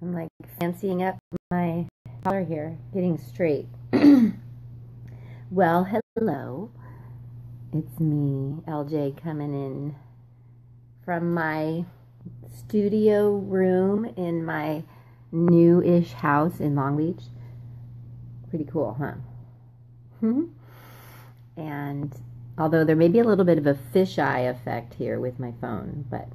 I'm like fancying up my collar here, getting straight. Well, hello. It's me, LJ, coming in from my studio room in my new-ish house in Long Beach. Pretty cool, huh? And although there may be a little bit of a fisheye effect here with my phone, but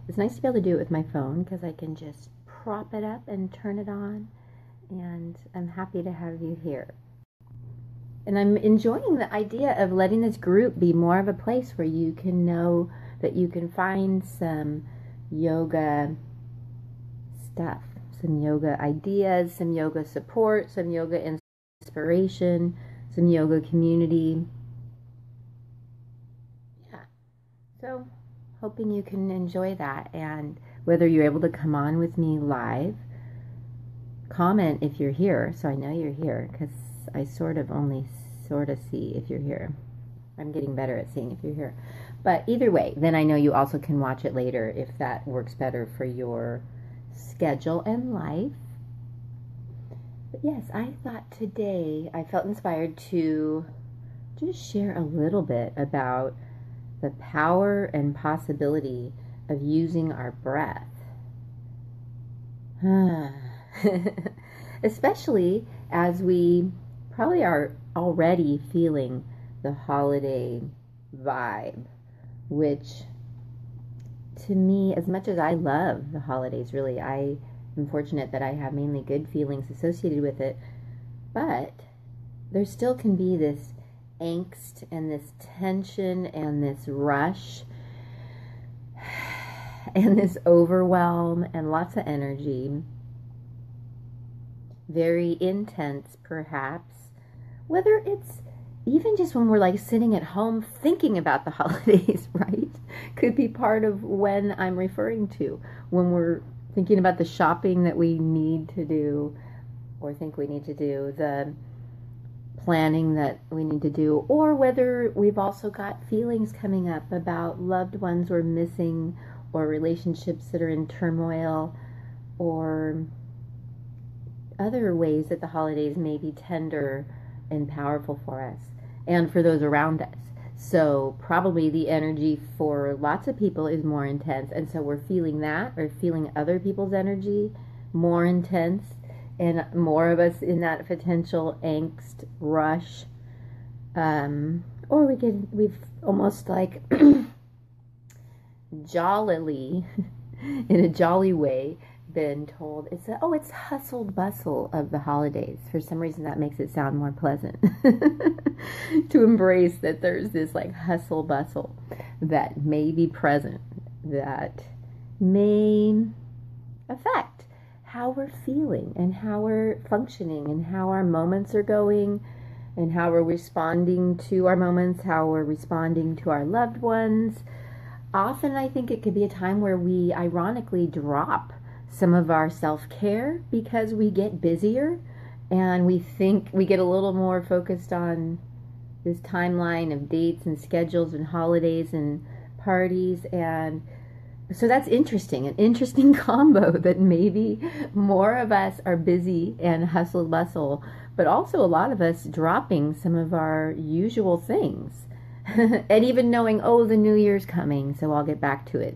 it's nice to be able to do it with my phone because I can just prop it up and turn it on, and I'm happy to have you here. And I'm enjoying the idea of letting this group be more of a place where you can know that you can find some yoga stuff, some yoga ideas, some yoga support, some yoga inspiration, some yoga community. Yeah. So, hoping you can enjoy that, and whether you're able to come on with me live, comment if you're here so I know you're here, because I only see if you're here. I'm getting better at seeing if you're here. But either way, then I know you also can watch it later if that works better for your schedule and life. But yes, I thought today I felt inspired to just share a little bit about the power and possibility of using our breath. Especially as we probably are already feeling the holiday vibe, which to me, as much as I love the holidays, really, I am fortunate that I have mainly good feelings associated with it, but there still can be this angst and this tension and this rush and this overwhelm and lots of energy, very intense perhaps, whether it's even just when we're like sitting at home thinking about the holidays, right? Could be part of when I'm referring to, when we're thinking about the shopping that we need to do or think we need to do, the planning that we need to do, or whether we've also got feelings coming up about loved ones we're missing, or relationships that are in turmoil, or other ways that the holidays may be tender and powerful for us and for those around us. So probably the energy for lots of people is more intense, and so we're feeling that, or feeling other people's energy more intense, and more of us in that potential angst rush, or we've almost like jollily in a jolly way been told it's hustle bustle of the holidays. For some reason that makes it sound more pleasant to embrace that there's this like hustle bustle that may be present, that may affect how we're feeling and how we're functioning and how our moments are going and how we're responding to our moments, how we're responding to our loved ones. Often I think it could be a time where we ironically drop some of our self-care because we get busier and we think we get a little more focused on this timeline of dates and schedules and holidays and parties. And so that's interesting, an interesting combo, that maybe more of us are busy and hustle bustle, but also a lot of us dropping some of our usual things. And even knowing, the new year's coming, so I'll get back to it.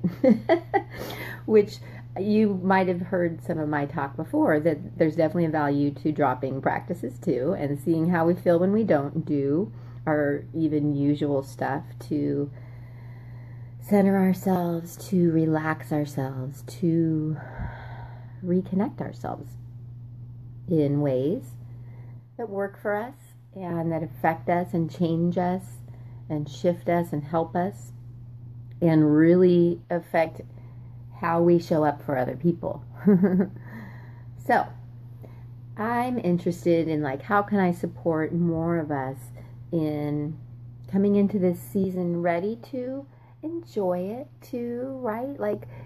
Which you might have heard some of my talk before, that there's definitely a value to dropping practices too, and seeing how we feel when we don't do our even usual stuff, to center ourselves, to relax ourselves, to reconnect ourselves in ways that work for us and that affect us and change us and shift us and help us and really affect how we show up for other people. So I'm interested in how can I support more of us in coming into this season ready to enjoy it too, right?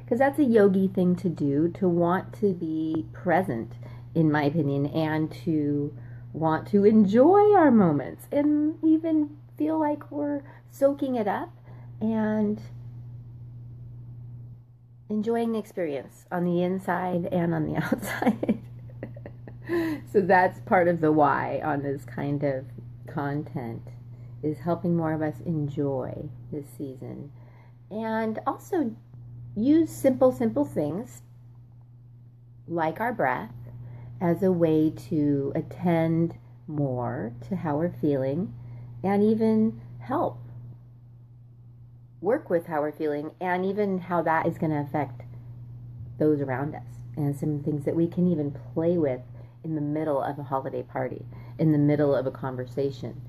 Because that's a yogi thing to do, to want to be present, in my opinion, and to want to enjoy our moments and even feel like we're soaking it up and enjoying the experience on the inside and on the outside. So that's part of the why on this kind of content, is helping more of us enjoy this season. And also use simple things like our breath as a way to attend more to how we're feeling, and even help work with how we're feeling, and even how that is going to affect those around us, and some things that we can even play with in the middle of a holiday party, in the middle of a conversation.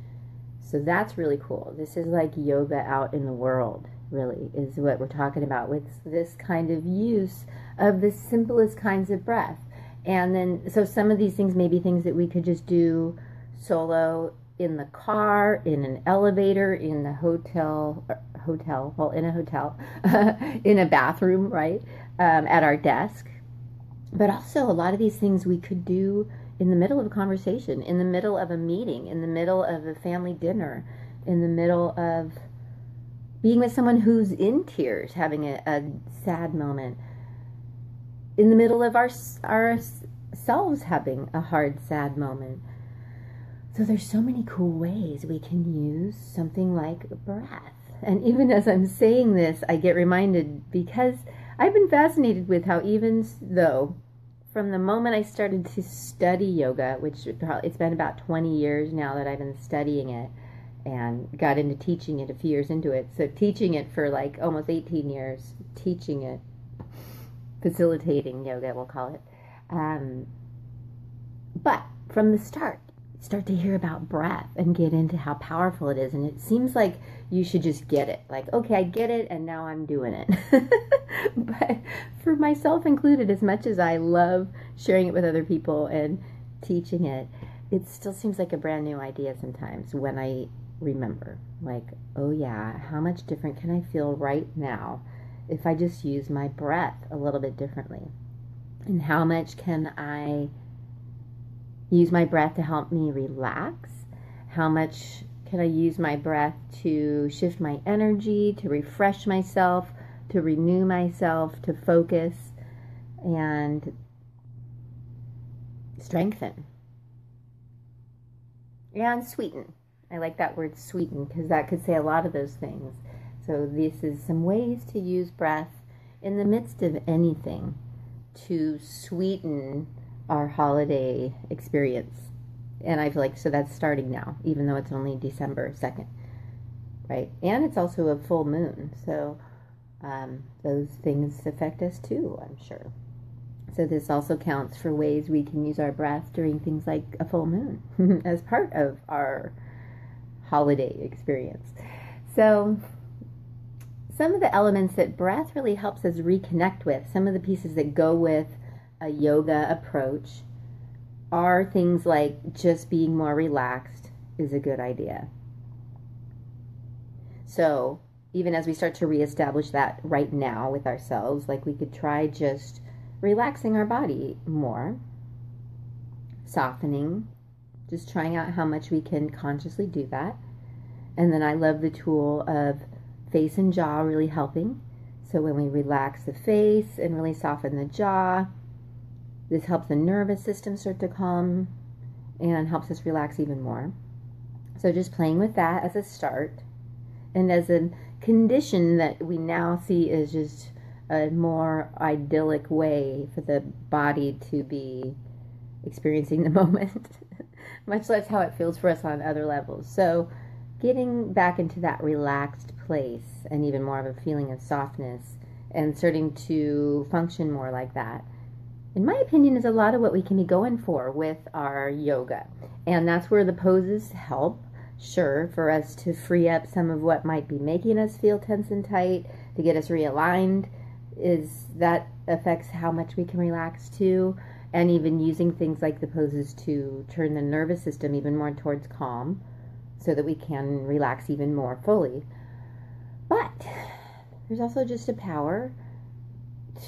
So that's really cool. This is like yoga out in the world, really, is what we're talking about with this kind of use of the simplest kinds of breath. And then, so some of these things may be things that we could just do solo in the car, in an elevator, in the hotel, in a hotel, in a bathroom, right, at our desk. But also a lot of these things we could do in the middle of a conversation, in the middle of a meeting, in the middle of a family dinner, in the middle of being with someone who's in tears, having a sad moment, in the middle of ourselves having a hard, sad moment. So there's so many cool ways we can use something like breath. And even as I'm saying this, I get reminded, because I've been fascinated with how, even though from the moment I started to study yoga, which it's been about 20 years now that I've been studying it, and got into teaching it a few years into it. So teaching it for like almost 18 years, teaching it, facilitating yoga, we'll call it. But from the start to hear about breath and get into how powerful it is. And it seems like you should just get it. Like, okay, I get it, and now I'm doing it. But for myself included, as much as I love sharing it with other people and teaching it, it still seems like a brand new idea sometimes when I remember, like, oh yeah, how much different can I feel right now if I just use my breath a little bit differently? And how much can I use my breath to help me relax? How much can I use my breath to shift my energy, to refresh myself, to renew myself, to focus and strengthen and sweeten? I like that word sweeten, because that could say a lot of those things. So this is some ways to use breath in the midst of anything to sweeten our holiday experience. And I feel like, so that's starting now, even though it's only December 2nd, right? And it's also a full moon, so those things affect us too, I'm sure. So this also counts for ways we can use our breath during things like a full moon as part of our holiday experience. So some of the elements that breath really helps us reconnect with, some of the pieces that go with a yoga approach, are things like just being more relaxed is a good idea. So even as we start to reestablish that right now with ourselves, like we could try just relaxing our body more, softening, just trying out how much we can consciously do that. And then I love the tool of face and jaw really helping. So when we relax the face and really soften the jaw, this helps the nervous system start to calm and helps us relax even more. So just playing with that as a start, and as a condition that we now see as just a more idyllic way for the body to be experiencing the moment, much less how it feels for us on other levels. So getting back into that relaxed place and even more of a feeling of softness and starting to function more like that, in my opinion, is a lot of what we can be going for with our yoga. And that's where the poses help, sure, for us to free up some of what might be making us feel tense and tight, to get us realigned, is that affects how much we can relax too. And even using things like the poses to turn the nervous system even more towards calm so that we can relax even more fully. But there's also just a power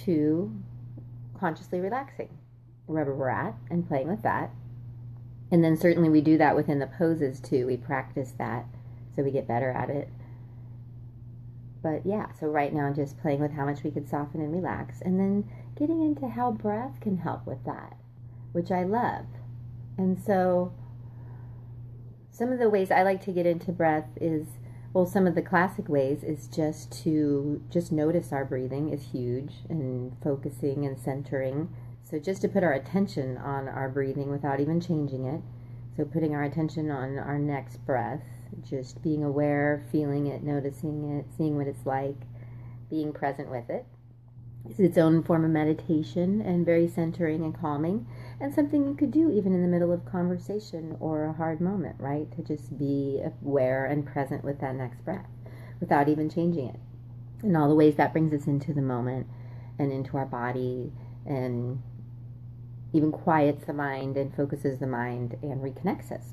to consciously relaxing wherever we're at and playing with that. And then certainly we do that within the poses too. We practice that so we get better at it. But yeah, so right now just playing with how much we could soften and relax, and then getting into how breath can help with that, which I love. And so some of the ways I like to get into breath is, well, some of the classic ways is just notice our breathing is huge, and focusing and centering. So just to put our attention on our breathing without even changing it. So putting our attention on our next breath, just being aware, feeling it, noticing it, seeing what it's like, being present with it. It's its own form of meditation and very centering and calming, and something you could do even in the middle of conversation or a hard moment, right? To just be aware and present with that next breath without even changing it. And all the ways that brings us into the moment and into our body, and even quiets the mind and focuses the mind and reconnects us.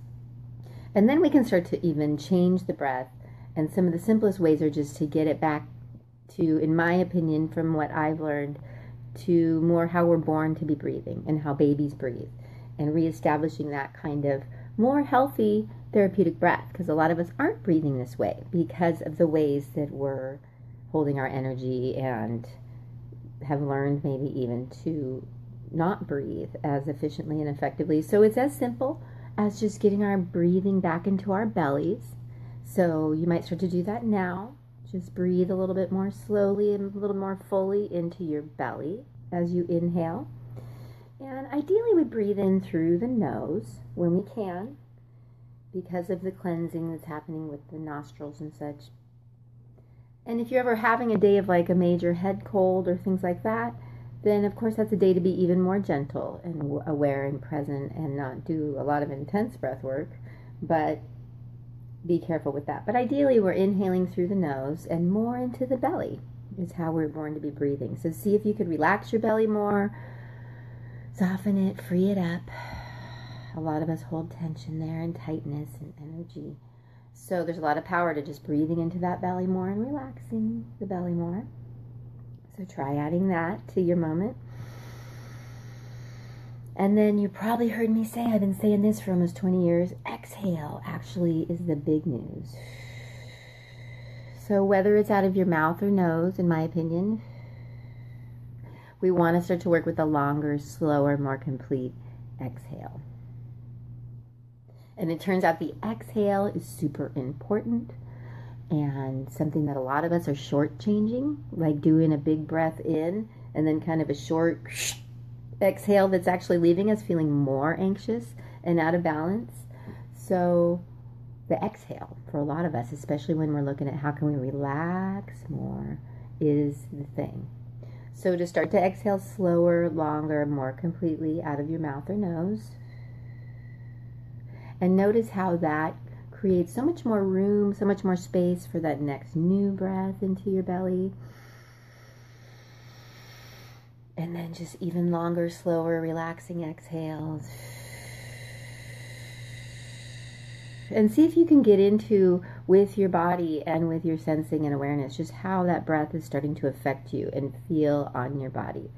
And then we can start to even change the breath. And some of the simplest ways are just to get it back to, in my opinion, from what I've learned, to more how we're born to be breathing and how babies breathe, and reestablishing that kind of more healthy therapeutic breath, because a lot of us aren't breathing this way because of the ways that we're holding our energy and have learned maybe even to not breathe as efficiently and effectively. So it's as simple as just getting our breathing back into our bellies. So you might start to do that now. Just breathe a little bit more slowly and a little more fully into your belly as you inhale. And ideally we breathe in through the nose when we can, because of the cleansing that's happening with the nostrils and such. And if you're ever having a day of like a major head cold or things like that, then of course that's a day to be even more gentle and aware and present, and not do a lot of intense breath work, but be careful with that. But ideally we're inhaling through the nose and more into the belly is how we're born to be breathing. So see if you could relax your belly more, soften it, free it up. A lot of us hold tension there and tightness and energy. So there's a lot of power to just breathing into that belly more and relaxing the belly more. So try adding that to your moment. And then you probably heard me say, I've been saying this for almost 20 years, exhale actually is the big news. So whether it's out of your mouth or nose, in my opinion, we want to start to work with a longer, slower, more complete exhale. And it turns out the exhale is super important, and something that a lot of us are shortchanging, like doing a big breath in and then kind of a short exhale that's actually leaving us feeling more anxious and out of balance. So the exhale for a lot of us, especially when we're looking at how can we relax more, is the thing. So to start to exhale slower, longer, more completely out of your mouth or nose, and notice how that creates so much more room, so much more space for that next new breath into your belly. And then just even longer, slower, relaxing exhales. And see if you can get into, with your body and with your sensing and awareness, just how that breath is starting to affect you and feel on your body.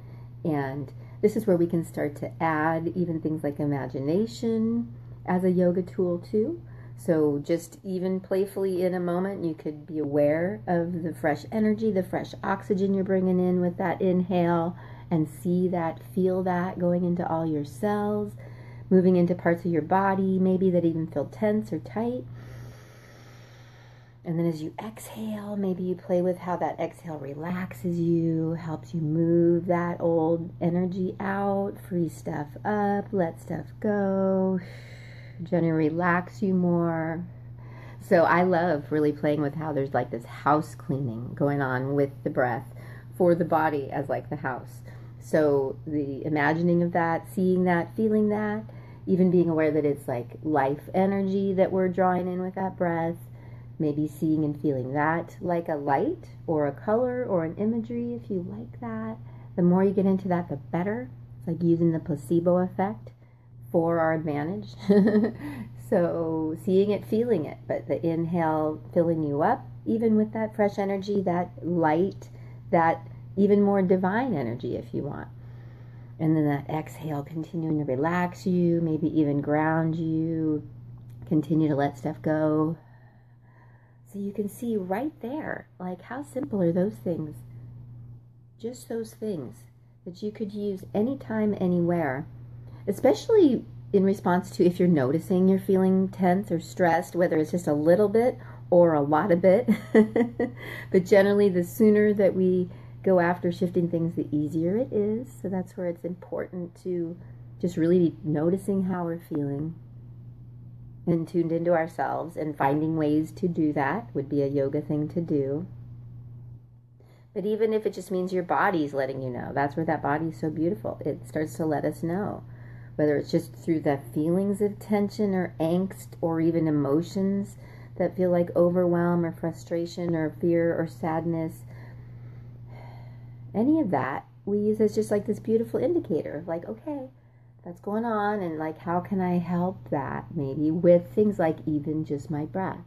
And this is where we can start to add even things like imagination as a yoga tool too. So just even playfully in a moment, you could be aware of the fresh energy, the fresh oxygen you're bringing in with that inhale, and see that, feel that going into all your cells, moving into parts of your body, maybe that even feel tense or tight. And then as you exhale, maybe you play with how that exhale relaxes you, helps you move that old energy out, free stuff up, let stuff go, generally relax you more. So I love really playing with how there's like this house cleaning going on with the breath for the body as like the house. So the imagining of that, seeing that, feeling that, even being aware that it's like life energy that we're drawing in with that breath, maybe seeing and feeling that like a light or a color or an imagery if you like that. The more you get into that, the better. It's like using the placebo effect for our advantage. So seeing it, feeling it, but the inhale filling you up, even with that fresh energy, that light, that even more divine energy if you want. And then that exhale continuing to relax you, maybe even ground you, continue to let stuff go. So you can see right there, like how simple are those things? Just those things that you could use anytime, anywhere, especially in response to if you're noticing you're feeling tense or stressed, whether it's just a little bit or a lot of it. But generally, the sooner that we go after shifting things, the easier it is. So that's where it's important to just really be noticing how we're feeling and tuned into ourselves, and finding ways to do that would be a yoga thing to do. But even if it just means your body's letting you know, that's where that body's so beautiful. It starts to let us know, whether it's just through the feelings of tension or angst or even emotions that feel like overwhelm or frustration or fear or sadness. Any of that we use as just like this beautiful indicator, like, okay, that's going on, and like, how can I help that maybe with things like even just my breath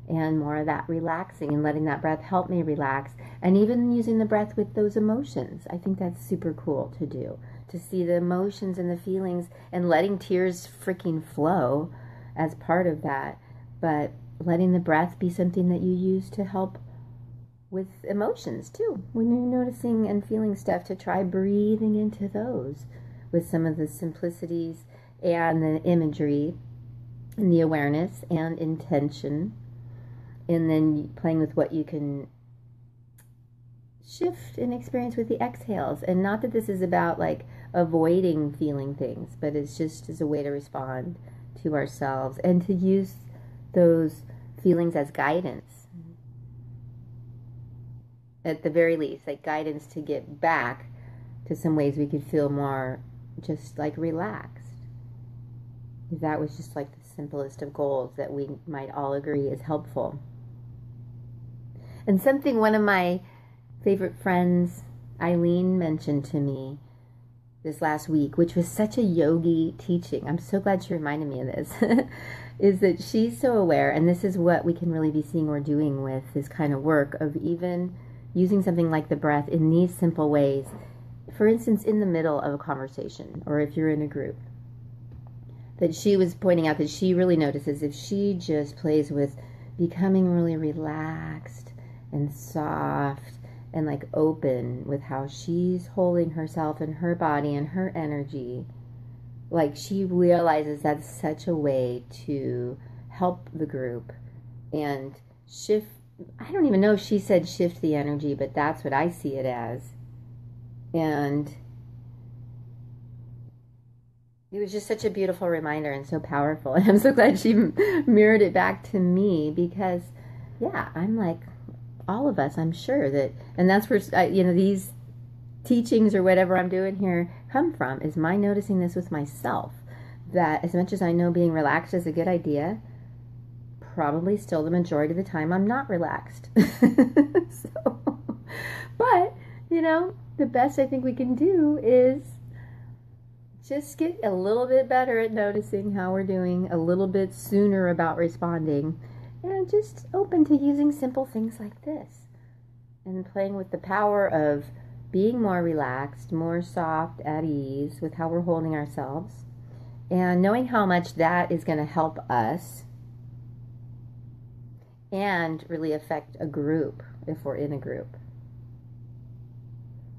and more of that relaxing and letting that breath help me relax, and even using the breath with those emotions. I think that's super cool to do, to see the emotions and the feelings and letting tears freaking flow as part of that, but letting the breath be something that you use to help with emotions too. When you're noticing and feeling stuff, to try breathing into those with some of the simplicities and the imagery and the awareness and intention, and then playing with what you can shift and experience with the exhales. And not that this is about like avoiding feeling things, but it's just as a way to respond to ourselves and to use those feelings as guidance, at the very least, like guidance to get back to some ways we could feel more just like relaxed. If that was just like the simplest of goals that we might all agree is helpful. And something one of my favorite friends, Eileen, mentioned to me this last week, which was such a yogi teaching, I'm so glad she reminded me of this, is that she's so aware, and this is what we can really be seeing or doing with this kind of work, of even using something like the breath in these simple ways. For instance, in the middle of a conversation, or if you're in a group, that she was pointing out that she really notices if she just plays with becoming really relaxed and soft and like open with how she's holding herself and her body and her energy, like she realizes that's such a way to help the group and shift. I don't even know if she said shift the energy, but that's what I see it as. And it was just such a beautiful reminder and so powerful. And I'm so glad she mirrored it back to me, because, yeah, I'm like, all of us, I'm sure that, and that's where, these teachings or whatever I'm doing here come from, is my noticing this with myself, that as much as I know being relaxed is a good idea, probably still the majority of the time I'm not relaxed. So, but, the best I think we can do is just get a little bit better at noticing how we're doing, a little bit sooner about responding, and just open to using simple things like this and playing with the power of being more relaxed, more soft, at ease with how we're holding ourselves, and knowing how much that is going to help us and really affect a group if we're in a group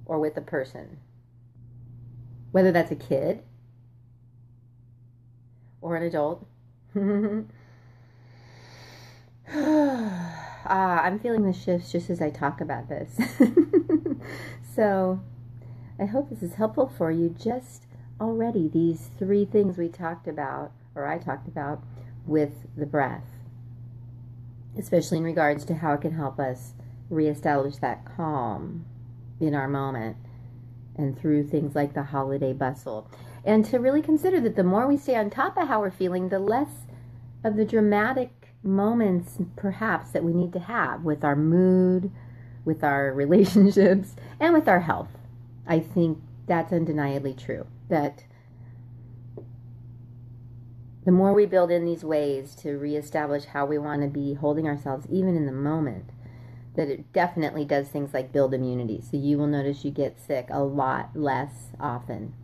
or with a person, whether that's a kid or an adult. I'm feeling the shifts just as I talk about this. So I hope this is helpful for you. Just already these 3 things we talked about, or I talked about, with the breath, especially in regards to how it can help us reestablish that calm in our moment, and through things like the holiday bustle. And to really consider that the more we stay on top of how we're feeling, the less of the dramatic moments perhaps that we need to have with our mood, with our relationships, and with our health. I think that's undeniably true, that the more we build in these ways to reestablish how we want to be holding ourselves even in the moment, that it definitely does things like build immunity. So you will notice you get sick a lot less often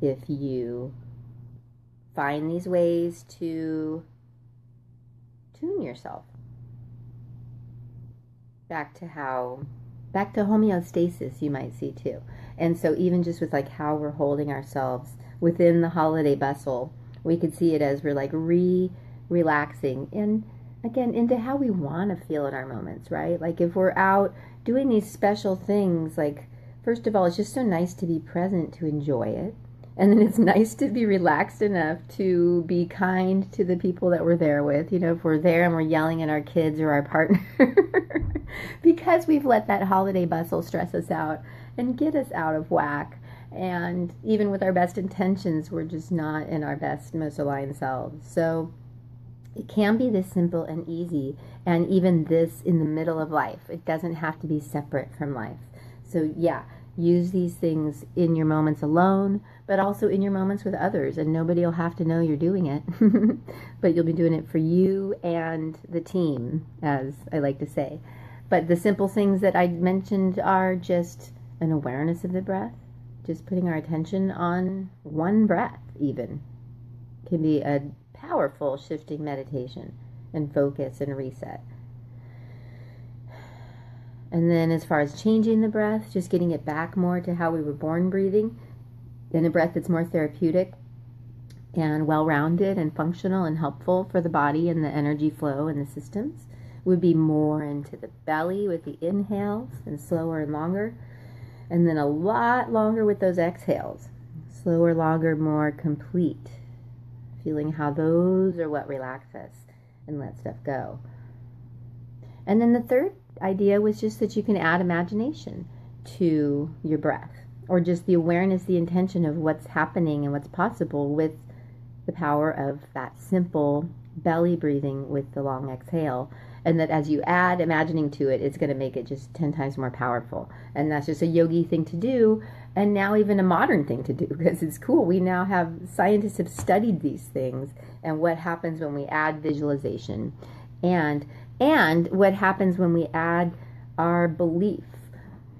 if you find these ways to tune yourself back to homeostasis, you might see too. And so even just with like how we're holding ourselves within the holiday bustle, we could see it as we're like relaxing and again into how we want to feel in our moments, right? Like if we're out doing these special things, like first of all, it's just so nice to be present to enjoy it. And then it's nice to be relaxed enough to be kind to the people that we're there with. You know, if we're there and we're yelling at our kids or our partner because we've let that holiday bustle stress us out and get us out of whack. And even with our best intentions, we're just not in our best, most aligned selves. So it can be this simple and easy, and even this in the middle of life. It doesn't have to be separate from life. So yeah, use these things in your moments alone, but also in your moments with others, and nobody will have to know you're doing it. But you'll be doing it for you and the team, as I like to say. But the simple things that I mentioned are just an awareness of the breath, just putting our attention on one breath even can be a powerful shifting meditation and focus and reset. And then as far as changing the breath, just getting it back more to how we were born breathing, in a breath that's more therapeutic and well-rounded and functional and helpful for the body and the energy flow and the systems, would be more into the belly with the inhales and slower and longer, and then a lot longer with those exhales. Slower, longer, more complete. Feeling how those are what relax us and let stuff go. And then the third idea was just that you can add imagination to your breath, or just the awareness, the intention of what's happening and what's possible with the power of that simple belly breathing with the long exhale. And that as you add imagining to it, it's going to make it just 10 times more powerful. And that's just a yogi thing to do, and now even a modern thing to do, because it's cool. We now have, scientists have studied these things and what happens when we add visualization and what happens when we add our belief,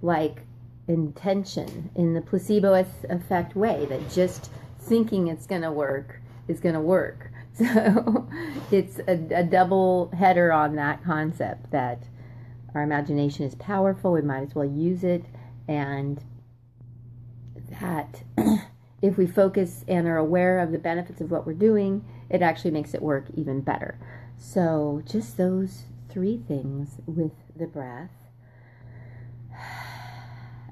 like intention, in the placebo effect way, that just thinking it's going to work is going to work. So it's a double header on that concept, that our imagination is powerful, we might as well use it, and that if we focus and are aware of the benefits of what we're doing, it actually makes it work even better. So just those three things with the breath.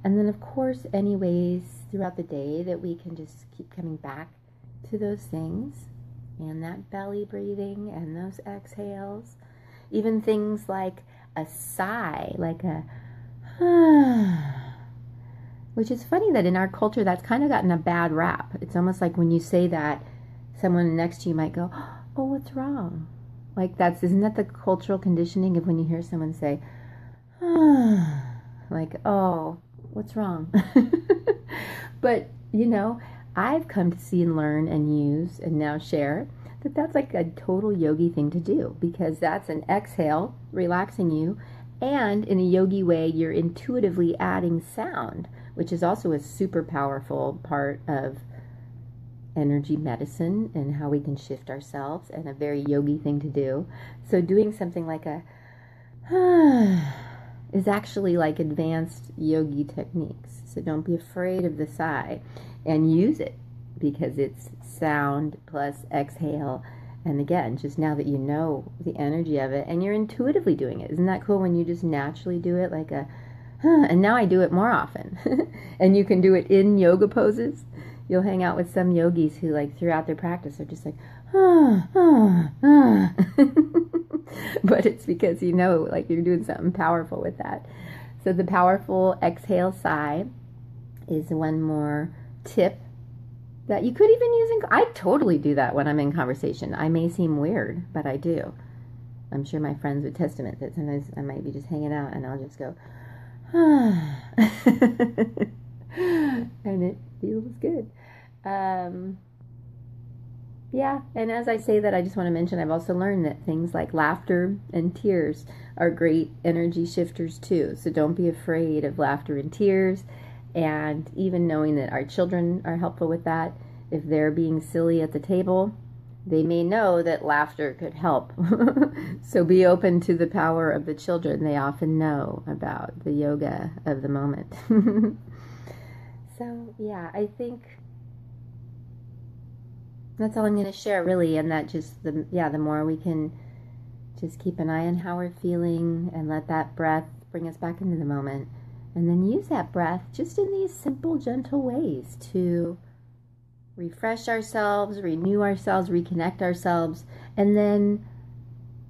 And then of course any ways throughout the day that we can just keep coming back to those things, and that belly breathing and those exhales. Even things like a sigh, like a which is funny that in our culture that's kind of gotten a bad rap. It's almost like when you say that, someone next to you might go, oh, what's wrong? Like isn't that the cultural conditioning of when you hear someone say, like, oh, what's wrong? But, you know, I've come to see and learn and use and now share that that's like a total yogi thing to do, because that's an exhale, relaxing you, and in a yogi way, you're intuitively adding sound, which is also a super powerful part of energy medicine and how we can shift ourselves, and a very yogi thing to do. So doing something like a is actually like advanced yogi techniques. So don't be afraid of the sigh, and use it, because it's sound plus exhale. And again, just now that you know the energy of it and you're intuitively doing it, isn't that cool when you just naturally do it, like a and now I do it more often. And you can do it in yoga poses. You'll hang out with some yogis who, like, throughout their practice are just like but it's because you know, like, you're doing something powerful with that. So the powerful exhale sigh is one more tip that you could even use I totally do that when I'm in conversation. I may seem weird, but I do. I'm sure my friends would testament that sometimes I might be just hanging out and I'll just go, and it feels good. Yeah, and as I say that, I just want to mention I've also learned that things like laughter and tears are great energy shifters too. So don't be afraid of laughter and tears. And even knowing that our children are helpful with that. If they're being silly at the table, they may know that laughter could help. So be open to the power of the children. They often know about the yoga of the moment. So, yeah, I think that's all I'm going to share, really. And that just, the more we can just keep an eye on how we're feeling and let that breath bring us back into the moment. And then use that breath just in these simple, gentle ways to refresh ourselves, renew ourselves, reconnect ourselves. And then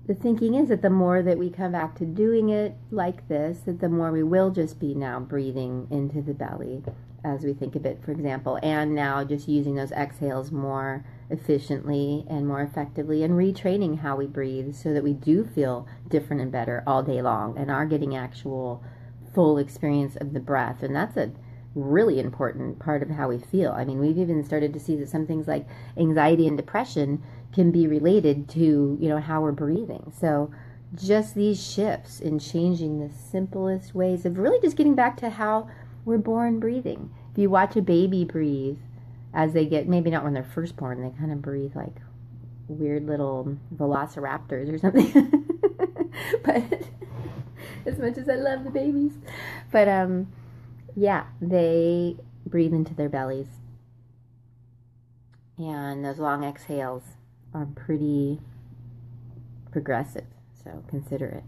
the thinking is that the more that we come back to doing it like this, that the more we will just be now breathing into the belly as we think of it, for example, and now just using those exhales more efficiently and more effectively, and retraining how we breathe so that we do feel different and better all day long and are getting actual full experience of the breath. And that's a really important part of how we feel. I mean, we've even started to see that some things like anxiety and depression can be related to, how we're breathing. So just these shifts in changing the simplest ways of really just getting back to how we're born breathing. If you watch a baby breathe as they get, maybe not when they're first born, they kind of breathe like weird little velociraptors or something. But as much as I love the babies, but yeah, they breathe into their bellies, and those long exhales are pretty progressive, so consider it.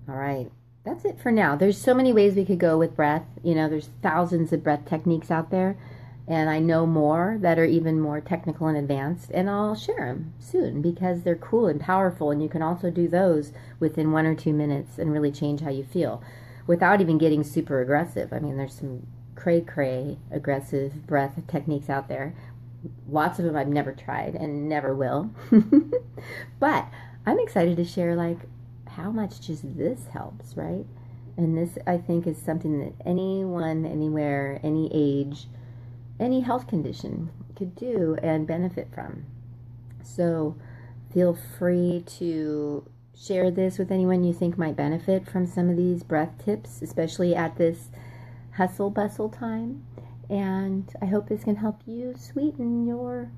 All right, that's it for now. There's so many ways we could go with breath. There's thousands of breath techniques out there, and I know more that are even more technical and advanced, and I'll share them soon because they're cool and powerful, and you can also do those within 1 or 2 minutes and really change how you feel without even getting super aggressive. I mean, there's some cray-cray aggressive breath techniques out there. Lots of them I've never tried and never will. But I'm excited to share how much just this helps, right? And this, I think, is something that anyone, anywhere, any age, any health condition could do and benefit from. So feel free to share this with anyone you think might benefit from some of these breath tips, especially at this hustle bustle time. And I hope this can help you sweeten your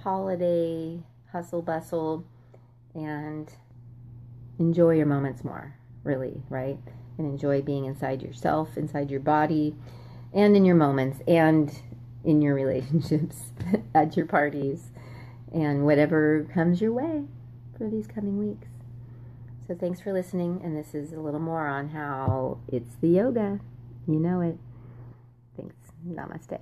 holiday hustle bustle and enjoy your moments more, really, right? And enjoy being inside yourself, inside your body, and in your moments, and in your relationships, at your parties, and whatever comes your way for these coming weeks. So thanks for listening, and this is a little more on how it's the yoga. You know it. Thanks. Namaste.